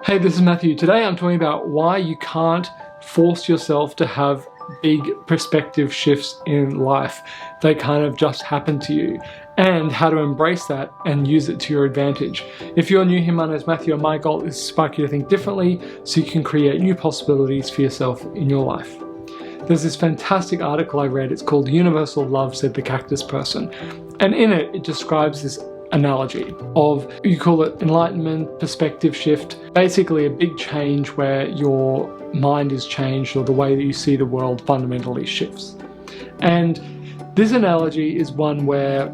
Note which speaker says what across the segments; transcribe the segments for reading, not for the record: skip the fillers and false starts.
Speaker 1: Hey, this is Matthew. Today I'm talking about why you can't force yourself to have big perspective shifts in life. They kind of just happen to you, and how to embrace that and use it to your advantage. If you're new here, my name is Matthew, and my goal is to spark you to think differently so you can create new possibilities for yourself in your life. There's this fantastic article I read. It's called Universal Love, Said the Cactus Person. And in it, it describes this analogy of, you call it enlightenment, perspective shift, basically a big change where your mind is changed or the way that you see the world fundamentally shifts. And this analogy is one where,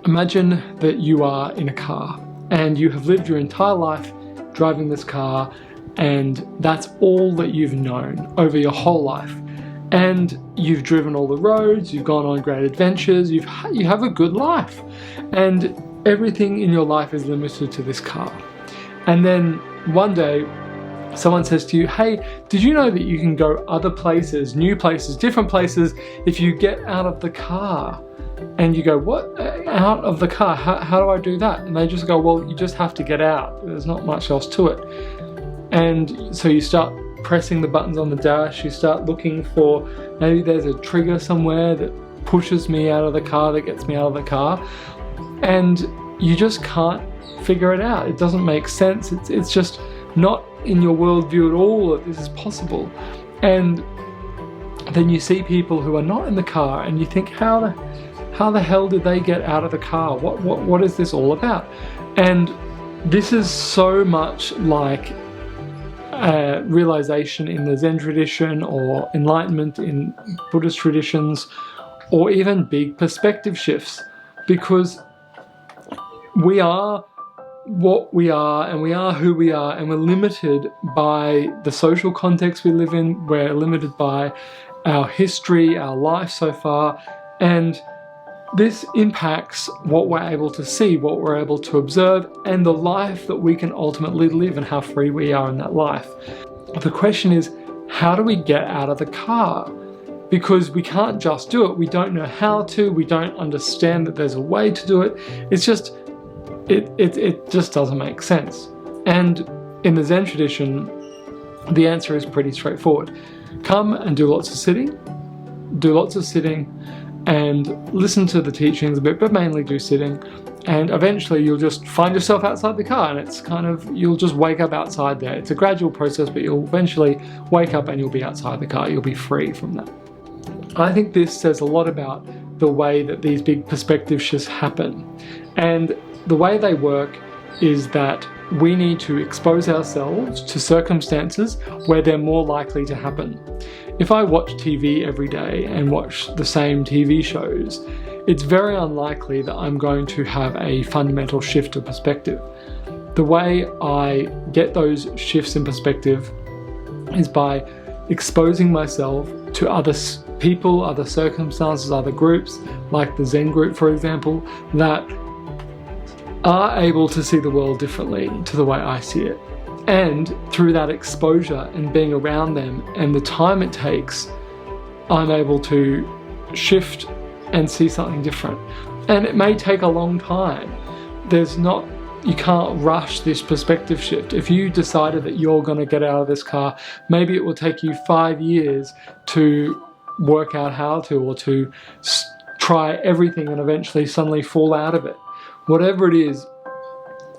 Speaker 1: imagine that you are in a car and you have lived your entire life driving this car, and that's all that you've known over your whole life. And you've driven all the roads, you've gone on great adventures, you have a good life, and everything in your life is limited to this car. And then one day someone says to you, hey, did you know that you can go other places, new places, different places, if you get out of the car? And you go, what? Out of the car? How do I do that? And they just go, well, you just have to get out. There's not much else to it. And so you start pressing the buttons on the dash, you start looking for, maybe there's a trigger somewhere that pushes me out of the car, that gets me out of the car, and you just can't figure it out. It doesn't make sense. It's just not in your worldview at all that this is possible. And then you see people who are not in the car and you think, how the hell did they get out of the car? What is this all about? And this is so much like realization in the Zen tradition, or enlightenment in Buddhist traditions, or even big perspective shifts, because we are what we are and we are who we are, and we're limited by the social context we live in, we're limited by our history, our life so far, and this impacts what we're able to see, what we're able to observe, and the life that we can ultimately live and how free we are in that life. The question is, how do we get out of the car? Because we can't just do it. We don't know how to, we don't understand that there's a way to do it. It's just, it just doesn't make sense. And in the Zen tradition, the answer is pretty straightforward. Come and do lots of sitting, and listen to the teachings a bit, but mainly do sitting, and eventually you'll just find yourself outside the car, and it's kind of, you'll just wake up outside there. It's a gradual process, but you'll eventually wake up and you'll be outside the car. You'll be free from that. I think this says a lot about the way that these big perspective shifts happen, and the way they work is that we need to expose ourselves to circumstances where they're more likely to happen. If I watch TV every day and watch the same TV shows, it's very unlikely that I'm going to have a fundamental shift of perspective. The way I get those shifts in perspective is by exposing myself to other people, other circumstances, other groups, like the Zen group, for example, that are able to see the world differently to the way I see it. And through that exposure and being around them and the time it takes, I'm able to shift and see something different. And it may take a long time. You can't rush this perspective shift. If you decided that you're going to get out of this car, maybe it will take you 5 years to work out how to, or to try everything and eventually suddenly fall out of it. Whatever it is,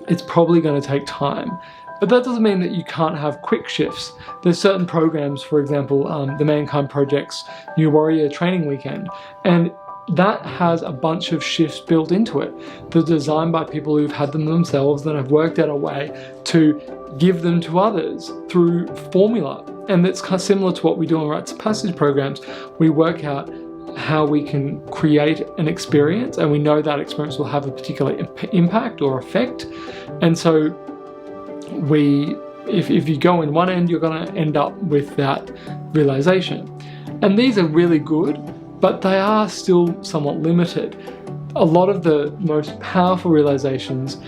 Speaker 1: it's probably going to take time. But that doesn't mean that you can't have quick shifts. There's certain programs, for example, the Mankind Project's New Warrior Training Weekend, and that has a bunch of shifts built into it. They're designed by people who've had them themselves and have worked out a way to give them to others through formula. And it's kind of similar to what we do in Rites of Passage programs. We work out how we can create an experience, and we know that experience will have a particular impact or effect. And so if you go in one end, you're going to end up with that realization. And these are really good, but they are still somewhat limited. A lot of the most powerful realizations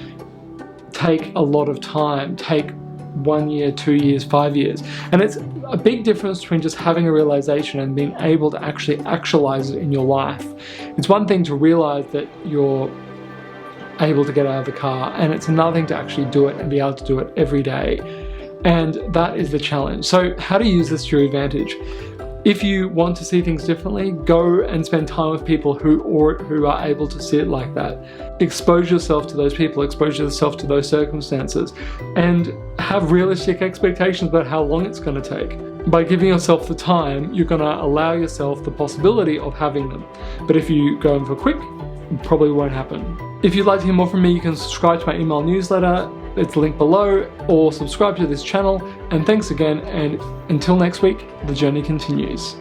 Speaker 1: take a lot of time, take 1 year, 2 years, 5 years. And it's a big difference between just having a realization and being able to actually actualize it in your life. It's one thing to realize that you're able to get out of the car, and it's another thing to actually do it and be able to do it every day. And that is the challenge. So how to use this to your advantage? If you want to see things differently, go and spend time with people who are able to see it like that. Expose yourself to those people, expose yourself to those circumstances, and have realistic expectations about how long it's going to take. By giving yourself the time, you're going to allow yourself the possibility of having them. But if you go in for quick, it probably won't happen. If you'd like to hear more from me, you can subscribe to my email newsletter. It's linked below, or subscribe to this channel. And thanks again, and until next week, the journey continues.